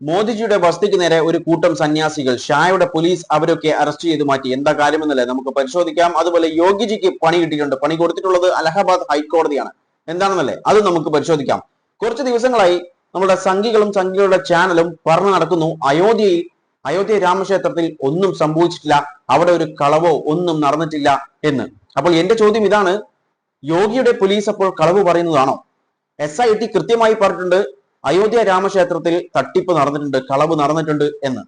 മോദിജിയുടെ വസതിക്ക് നേരെ ഒരു കൂട്ടം സന്യാസികൾ, ഷായുടെ പോലീസ് അവരൊക്കെ അറസ്റ്റ് ചെയ്ത് മാറ്റി. എന്താ കാര്യമെന്നല്ലേ നമുക്ക് പരിശോധിക്കാം. അതുപോലെ യോഗിജിക്ക് പണി കിട്ടിയിട്ടുണ്ട്. പണി കൊടുത്തിട്ടുള്ളത് അലഹബാദ് ഹൈക്കോടതിയാണ്. എന്താണെന്നല്ലേ അത് നമുക്ക് പരിശോധിക്കാം. കുറച്ച് ദിവസങ്ങളായി നമ്മുടെ സംഘികളും സംഘികളുടെ ചാനലും പറഞ്ഞു നടക്കുന്നു അയോധ്യ രാമക്ഷേത്രത്തിൽ ഒന്നും സംഭവിച്ചിട്ടില്ല, അവിടെ ഒരു കളവോ ഒന്നും നടന്നിട്ടില്ല എന്ന്. അപ്പോൾ എന്റെ ചോദ്യം ഇതാണ്, യോഗിയുടെ പോലീസ് അപ്പോൾ കളവ് പറയുന്നതാണോ? SIT കൃത്യമായി പറഞ്ഞിട്ടുണ്ട് അയോധ്യ രാമക്ഷേത്രത്തിൽ തട്ടിപ്പ് നടന്നിട്ടുണ്ട്, കളവ് നടന്നിട്ടുണ്ട് എന്ന്.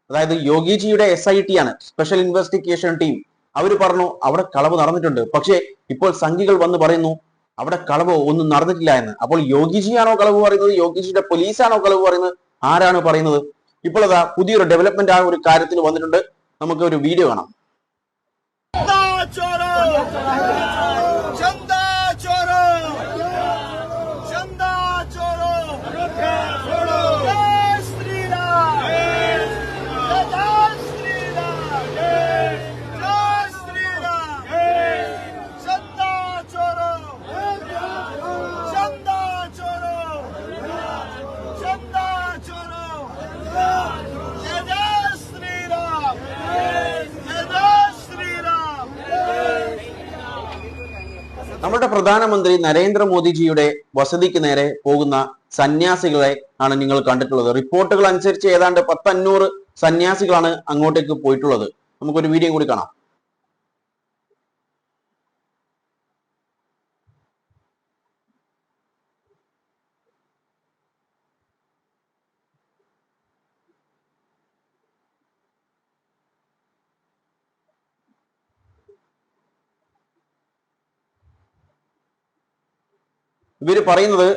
അതായത് യോഗിജിയുടെ SIT ആണ്, സ്പെഷ്യൽ ഇൻവെസ്റ്റിഗേഷൻ ടീം. അവർ പറഞ്ഞു അവിടെ കളവ് നടന്നിട്ടുണ്ട്. പക്ഷേ ഇപ്പോൾ സംഘികൾ വന്ന് പറയുന്നു അവിടെ കളവ് ഒന്നും നടന്നിട്ടില്ല എന്ന്. അപ്പോൾ യോഗിജിയാണോ കളവ് പറയുന്നത്, യോഗിജിയുടെ പോലീസാണോ കളവ് പറയുന്നത്, ആരാണ് പറയുന്നത്? ഇപ്പോൾ അതാ പുതിയൊരു ഡെവലപ്മെന്റ് ആ ഒരു കാര്യത്തിൽ വന്നിട്ടുണ്ട്. നമുക്ക് ഒരു വീഡിയോ കാണാം. നമ്മുടെ പ്രധാനമന്ത്രി നരേന്ദ്രമോദിജിയുടെ വസതിക്ക് നേരെ പോകുന്ന സന്യാസികളെ ആണ് നിങ്ങൾ കണ്ടിട്ടുള്ളത്. റിപ്പോർട്ടുകൾ അനുസരിച്ച് ഏതാണ്ട് 500 സന്യാസികളാണ് അങ്ങോട്ടേക്ക് പോയിട്ടുള്ളത്. നമുക്കൊരു വീഡിയോ കൂടി കാണാം. ഇവര് പറയുന്നത്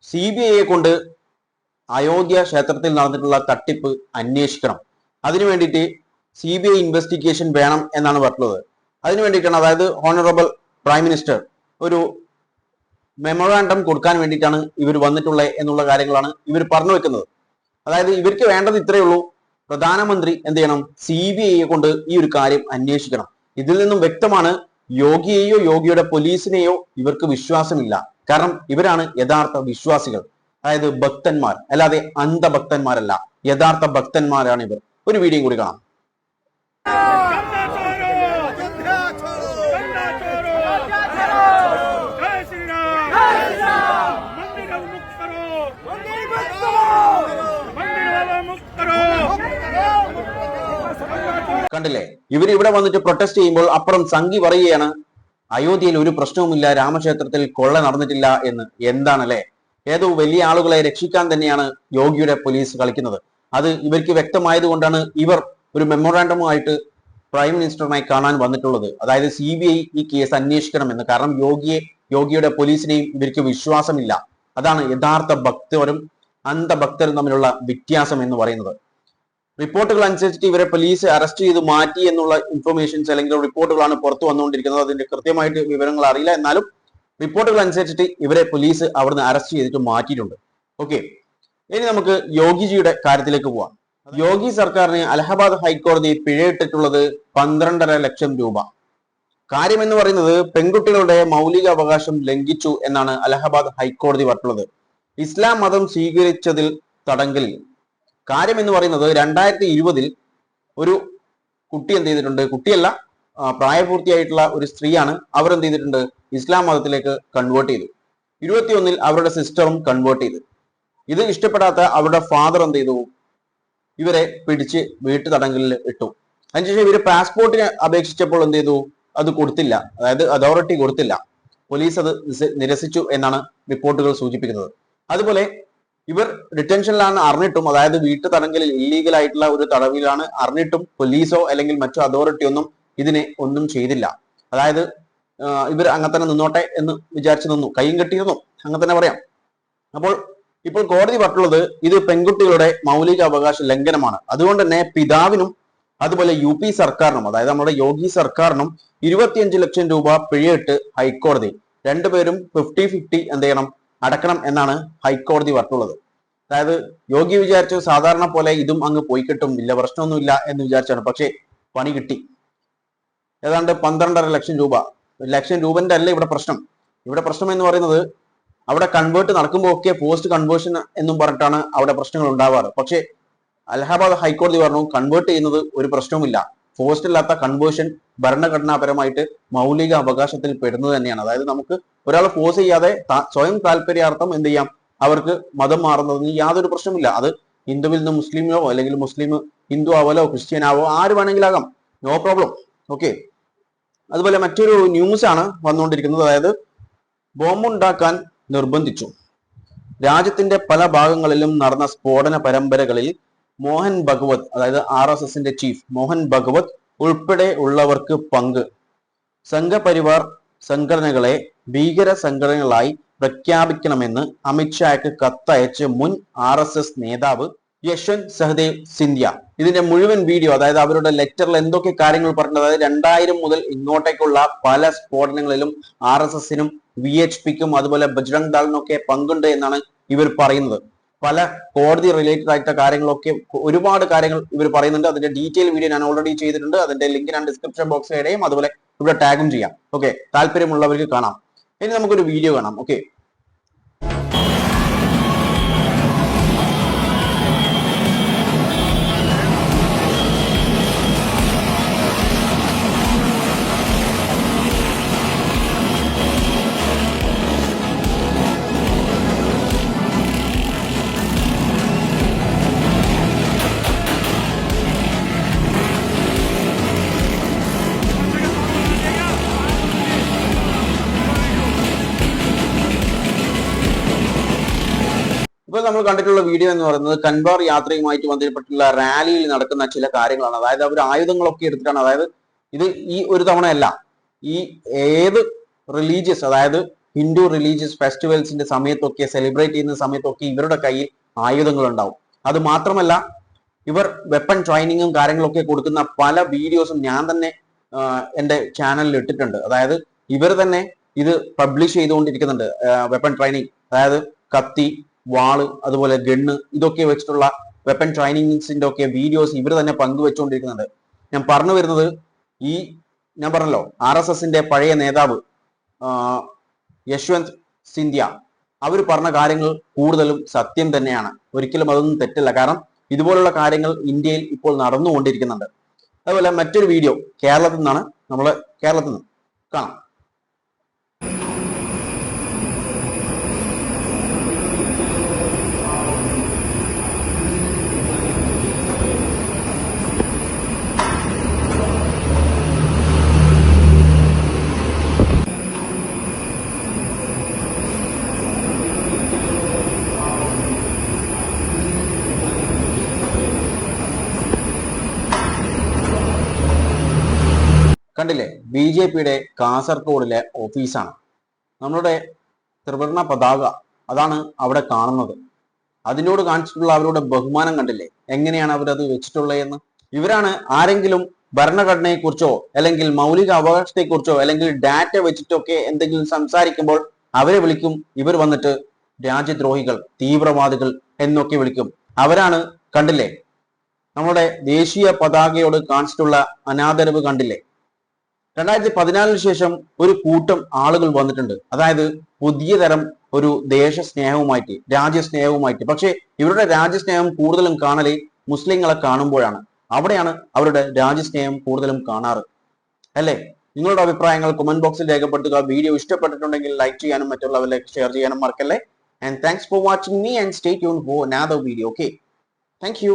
CBIയെ കൊണ്ട് അയോധ്യ ക്ഷേത്രത്തിൽ നടന്നിട്ടുള്ള തട്ടിപ്പ് അന്വേഷിക്കണം, അതിനു വേണ്ടിയിട്ട് CBI ഇൻവെസ്റ്റിഗേഷൻ വേണം എന്നാണ് പറഞ്ഞത്. അതിനു വേണ്ടിയിട്ടാണ്, അതായത് ഹോണറബിൾ പ്രൈം മിനിസ്റ്റർ ഒരു മെമ്മോറാണ്ടം കൊടുക്കാൻ വേണ്ടിയിട്ടാണ് ഇവർ വന്നിട്ടുള്ളത് എന്നുള്ള കാര്യങ്ങളാണ് ഇവർ പറഞ്ഞു വെക്കുന്നത്. അതായത് ഇവർക്ക് വേണ്ടത് ഇത്രയേ ഉള്ളൂ, പ്രധാനമന്ത്രി എന്ത് ചെയ്യണം, CBIയെ കൊണ്ട് ഈ ഒരു കാര്യം അന്വേഷിക്കണം. ഇതിൽ നിന്നും വ്യക്തമാണ് യോഗിയെയോ യോഗിയുടെ പോലീസിനെയോ ഇവർക്ക് വിശ്വാസമില്ല. കാരണം ഇവരാണ് യഥാർത്ഥ വിശ്വാസികൾ, അതായത് ഭക്തന്മാർ, അല്ലാതെ അന്ധഭക്തന്മാരല്ല, യഥാർത്ഥ ഭക്തന്മാരാണ് ഇവർ. ഒരു വീഡിയോ കൂടി കാണാം. കണ്ടില്ലേ, ഇവർ ഇവിടെ വന്നിട്ട് പ്രൊട്ടസ്റ്റ് ചെയ്യുമ്പോൾ അപ്പുറം സംഘി പറയുകയാണ് അയോധ്യയിൽ ഒരു പ്രശ്നവുമില്ല, രാമക്ഷേത്രത്തിൽ കൊള്ള നടന്നിട്ടില്ല എന്ന്. എന്താണല്ലേ, ഏതോ വലിയ ആളുകളെ രക്ഷിക്കാൻ തന്നെയാണ് യോഗിയുടെ പോലീസ് കളിക്കുന്നത്. അത് ഇവർക്ക് വ്യക്തമായത് കൊണ്ടാണ് ഇവർ ഒരു മെമ്മോറാണ്ടമുമായിട്ട് പ്രൈം മിനിസ്റ്ററിനായി കാണാൻ വന്നിട്ടുള്ളത്. അതായത് CBI ഈ കേസ് അന്വേഷിക്കണമെന്ന്. കാരണം യോഗിയുടെ പോലീസിനെയും ഇവർക്ക് വിശ്വാസമില്ല. അതാണ് യഥാർത്ഥ ഭക്തരും അന്ധഭക്തരും തമ്മിലുള്ള വ്യത്യാസം എന്ന് പറയുന്നത്. റിപ്പോർട്ടുകൾ അനുസരിച്ചിട്ട് ഇവരെ പോലീസ് അറസ്റ്റ് ചെയ്ത് മാറ്റി എന്നുള്ള ഇൻഫർമേഷൻസ് അല്ലെങ്കിൽ റിപ്പോർട്ടുകളാണ് പുറത്തു വന്നുകൊണ്ടിരിക്കുന്നത്. അതിന്റെ കൃത്യമായിട്ട് വിവരങ്ങൾ അറിയില്ല, എന്നാലും റിപ്പോർട്ടുകൾ അനുസരിച്ചിട്ട് ഇവരെ പോലീസ് അവിടുന്ന് അറസ്റ്റ് ചെയ്തിട്ട് മാറ്റിയിട്ടുണ്ട്. ഓക്കെ, ഇനി നമുക്ക് യോഗിജിയുടെ കാര്യത്തിലേക്ക് പോവാം. യോഗി സർക്കാരിന് അലഹബാദ് ഹൈക്കോടതി പിഴയിട്ടിട്ടുള്ളത് 12.5 ലക്ഷം രൂപ. കാര്യം എന്ന് പറയുന്നത് പെൺകുട്ടികളുടെ മൗലിക അവകാശം ലംഘിച്ചു എന്നാണ് അലഹബാദ് ഹൈക്കോടതി പറഞ്ഞിട്ടുള്ളത്. ഇസ്ലാം മതം സ്വീകരിച്ചതിൽ തടങ്കലിൽ. കാര്യം എന്ന് പറയുന്നത് 2020 ഒരു കുട്ടി എന്ത് ചെയ്തിട്ടുണ്ട്, കുട്ടിയല്ല പ്രായപൂർത്തിയായിട്ടുള്ള ഒരു സ്ത്രീയാണ്, അവർ എന്ത് ചെയ്തിട്ടുണ്ട്, ഇസ്ലാം മതത്തിലേക്ക് കൺവേർട്ട് ചെയ്തു. 21 അവരുടെ സിസ്റ്ററും കൺവേർട്ട് ചെയ്തു. ഇത് ഇഷ്ടപ്പെടാത്ത അവരുടെ ഫാദർ എന്ത് ചെയ്തു, ഇവരെ പിടിച്ച് വീട്ടു തടങ്കലിൽ ഇട്ടു. അതിനുശേഷം ഇവര് പാസ്പോർട്ടിന് അപേക്ഷിച്ചപ്പോൾ എന്ത് ചെയ്തു, അത് കൊടുത്തില്ല, അതായത് അതോറിറ്റി കൊടുത്തില്ല, പോലീസ് അത് നിരസിച്ചു എന്നാണ് റിപ്പോർട്ടുകൾ സൂചിപ്പിക്കുന്നത്. അതുപോലെ ഇവർ ഡിറ്റൻഷനിലാണ് അറിഞ്ഞിട്ടും, അതായത് വീട്ടു തടങ്കലിൽ ഇല്ലീഗൽ ആയിട്ടുള്ള ഒരു തടവിലാണ് അറിഞ്ഞിട്ടും പോലീസോ അല്ലെങ്കിൽ മറ്റു അതോറിറ്റി ഒന്നും ഇതിനെ ഒന്നും ചെയ്തില്ല. അതായത് ഇവർ അങ്ങനെ തന്നെ നിന്നോട്ടെ എന്ന് വിചാരിച്ചു നിന്നു, കൈയും കെട്ടിയിരുന്നു, അങ്ങനെ തന്നെ പറയാം. അപ്പോൾ ഇപ്പോൾ കോടതി പറഞ്ഞിട്ടുള്ളത് ഇത് പെൺകുട്ടികളുടെ മൗലിക അവകാശ ലംഘനമാണ്. അതുകൊണ്ട് തന്നെ പിതാവിനും അതുപോലെ UP സർക്കാരിനും, അതായത് നമ്മുടെ യോഗി സർക്കാരിനും 25 ലക്ഷം രൂപ പിഴയിട്ട് ഹൈക്കോടതി. രണ്ടുപേരും 50-50 എന്ത് ചെയ്യണം, അടക്കണം എന്നാണ് ഹൈക്കോടതി പറഞ്ഞിട്ടുള്ളത്. അതായത് യോഗി വിചാരിച്ചു സാധാരണ പോലെ ഇതും അങ്ങ് പോയി കിട്ടും, ഇല്ല പ്രശ്നമൊന്നുമില്ല എന്ന് വിചാരിച്ചാണ്. പക്ഷേ പണി കിട്ടി. ഏതാണ്ട് 12.5 ലക്ഷം രൂപ. ലക്ഷം രൂപന്റെ അല്ല ഇവിടെ പ്രശ്നം. ഇവിടെ പ്രശ്നം എന്ന് പറയുന്നത് അവിടെ കൺവേർട്ട് നടക്കുമ്പോൾ ഒക്കെ പോസ്റ്റ് കൺവേർഷൻ എന്നും പറഞ്ഞിട്ടാണ് അവിടെ പ്രശ്നങ്ങൾ ഉണ്ടാവാറ്. പക്ഷേ അലഹാബാദ് ഹൈക്കോടതി പറഞ്ഞു കൺവേർട്ട് ചെയ്യുന്നത് ഒരു പ്രശ്നവുമില്ല, ഫോഴ്സ്ഡ് അല്ലാത്ത കൺവേർഷൻ ഭരണഘടനാപരമായിട്ട് മൗലിക അവകാശത്തിൽ പെടുന്നത് തന്നെയാണ്. അതായത് നമുക്ക് ഒരാളെ ഫോഴ്സ് ചെയ്യാതെ സ്വയം താല്പര്യാർത്ഥം എന്ത് ചെയ്യാം, അവർക്ക് മതം മാറുന്നതിന് യാതൊരു പ്രശ്നമില്ല. അത് ഹിന്ദുവിൽ നിന്ന് മുസ്ലിമിലോ അല്ലെങ്കിൽ മുസ്ലിം ഹിന്ദു ആവലോ ക്രിസ്ത്യൻ ആവോ ആര് വേണമെങ്കിലാകാം, നോ പ്രോബ്ലം. ഓക്കെ, അതുപോലെ മറ്റൊരു ന്യൂസ് ആണ് വന്നുകൊണ്ടിരിക്കുന്നത്. അതായത് ബോംബുണ്ടാക്കാൻ നിർബന്ധിച്ചു. രാജ്യത്തിന്റെ പല ഭാഗങ്ങളിലും നടന്ന സ്ഫോടന പരമ്പരകളിൽ മോഹൻ ഭഗവത്, അതായത് RSSന്റെ ചീഫ് മോഹൻ ഭഗവത് ഉൾപ്പെടെ ഉള്ളവർക്ക് പങ്ക്. സംഘപരിവാർ സംഘടനകളെ ഭീകര സംഘടനകളായി പ്രഖ്യാപിക്കണമെന്ന് അമിത്ഷായ്ക്ക് കത്തയച്ച് മുൻ RSS നേതാവ് യശ്വന്ത് സഹദേവ് സിന്ധ്യ. ഇതിന്റെ മുഴുവൻ വീഡിയോ, അതായത് അവരുടെ ലെറ്ററിൽ എന്തൊക്കെ കാര്യങ്ങൾ പറഞ്ഞത്, അതായത് 2000 മുതൽ ഇങ്ങോട്ടേക്കുള്ള പല സ്ഫോടനങ്ങളിലും RSSനും VHPക്കും അതുപോലെ ബജ്രംഗ് ദളിനൊക്കെ പങ്കുണ്ട് എന്നാണ് ഇവർ പറയുന്നത്. പല കോടതി റിലേറ്റഡ് ആയിട്ടുള്ള കാര്യങ്ങളൊക്കെ ഒരുപാട് കാര്യങ്ങൾ ഇവർ പറയുന്നുണ്ട്. അതിന്റെ ഡീറ്റെയിൽ വീഡിയോ ഞാൻ ഓൾറെഡി ചെയ്തിട്ടുണ്ട്. അതിന്റെ ലിങ്ക് ഞാൻ ഡിസ്ക്രിപ്ഷൻ ബോക്സിൽ ഇടയും, അതുപോലെ ഇവിടെ ടാഗും ചെയ്യാം. ഓക്കെ, താല്പര്യമുള്ളവർക്ക് കാണാം. ഇനി നമുക്കൊരു വീഡിയോ കാണാം. ഓക്കെ, ഇപ്പൊ നമ്മൾ കണ്ടിട്ടുള്ള വീഡിയോ എന്ന് പറയുന്നത് കൻവാർ യാത്രയുമായിട്ട് ബന്ധപ്പെട്ടുള്ള റാലിയിൽ നടക്കുന്ന ചില കാര്യങ്ങളാണ്. അതായത് അവർ ആയുധങ്ങളൊക്കെ എടുത്തിട്ടാണ്, അതായത് ഇത് ഈ ഒരു തവണയല്ല, ഈ ഏത് റിലീജിയസ്, അതായത് ഹിന്ദു റിലീജിയസ് ഫെസ്റ്റിവൽസിന്റെ സമയത്തൊക്കെ സെലിബ്രേറ്റ് ചെയ്യുന്ന സമയത്തൊക്കെ ഇവരുടെ കയ്യിൽ ആയുധങ്ങൾ ഉണ്ടാവും. അത് മാത്രമല്ല ഇവർ വെപ്പൺ ട്രെയിനിങ്ങും കാര്യങ്ങളൊക്കെ കൊടുക്കുന്ന പല വീഡിയോസും ഞാൻ തന്നെ എൻ്റെ ചാനലിൽ ഇട്ടിട്ടുണ്ട്. അതായത് ഇവർ തന്നെ ഇത് പബ്ലിഷ് ചെയ്തുകൊണ്ടിരിക്കുന്നുണ്ട്. വെപ്പൺ ട്രെയിനിങ്, അതായത് കത്തി, വാള്, അതുപോലെ ഗണ്ണ്, ഇതൊക്കെ വെച്ചിട്ടുള്ള വെപ്പൺ ട്രെയിനിങ്സിന്റെ ഒക്കെ വീഡിയോസ് ഇവർ തന്നെ പങ്കുവെച്ചുകൊണ്ടിരിക്കുന്നുണ്ട്. ഞാൻ പറഞ്ഞു വരുന്നത്, ഞാൻ പറഞ്ഞല്ലോ RSSന്റെ പഴയ നേതാവ് യശ്വന്ത് സിന്ധ്യ അവർ പറഞ്ഞ കാര്യങ്ങൾ കൂടുതലും സത്യം തന്നെയാണ്. ഒരിക്കലും അതൊന്നും തെറ്റല്ല. കാരണം ഇതുപോലുള്ള കാര്യങ്ങൾ ഇന്ത്യയിൽ ഇപ്പോൾ നടന്നുകൊണ്ടിരിക്കുന്നുണ്ട്. അതുപോലെ മറ്റൊരു വീഡിയോ കേരളത്തിൽ നിന്നാണ്, കേരളത്തിൽ നിന്ന് കാണാം. കണ്ടില്ലേ, BJPയുടെ കാസർഗോഡിലെ ഓഫീസാണ്. നമ്മളുടെ ത്രിവർണ പതാക അതാണ് അവിടെ കാണുന്നത്. അതിനോട് കാണിച്ചിട്ടുള്ള അവരുടെ ബഹുമാനം കണ്ടില്ലേ, എങ്ങനെയാണ് അവരത് വെച്ചിട്ടുള്ളതെന്ന്. ഇവരാണ് ആരെങ്കിലും ഭരണഘടനയെക്കുറിച്ചോ അല്ലെങ്കിൽ മൗലിക അവകാശത്തെക്കുറിച്ചോ അല്ലെങ്കിൽ ഡാറ്റ വെച്ചിട്ടൊക്കെ എന്തെങ്കിലും സംസാരിക്കുമ്പോൾ അവരെ വിളിക്കും, ഇവർ വന്നിട്ട് രാജ്യദ്രോഹികൾ, തീവ്രവാദികൾ എന്നൊക്കെ വിളിക്കും. അവരാണ്, കണ്ടില്ലേ, നമ്മുടെ ദേശീയ പതാകയോട് കാണിച്ചിട്ടുള്ള അനാദരവ് കണ്ടില്ലേ. 2014 ശേഷം ഒരു കൂട്ടം ആളുകൾ വന്നിട്ടുണ്ട്, അതായത് പുതിയ തരം ഒരു ദേശസ്നേഹവുമായിട്ട്, രാജ്യസ്നേഹവുമായിട്ട്. പക്ഷെ ഇവരുടെ രാജ്യസ്നേഹം കൂടുതലും കാണല് മുസ്ലിങ്ങളെ കാണുമ്പോഴാണ്. അവിടെയാണ് അവരുടെ രാജ്യസ്നേഹം കൂടുതലും കാണാറ്, അല്ലേ? നിങ്ങളുടെ അഭിപ്രായങ്ങൾ കമന്റ് ബോക്സിൽ രേഖപ്പെടുത്തുക. വീഡിയോ ഇഷ്ടപ്പെട്ടിട്ടുണ്ടെങ്കിൽ ലൈക്ക് ചെയ്യാനും മറ്റുള്ളവരിലേക്ക് ഷെയർ ചെയ്യാനും മറക്കല്ലേ. And thanks for watching me and stay tuned for another video. Okay, thank you.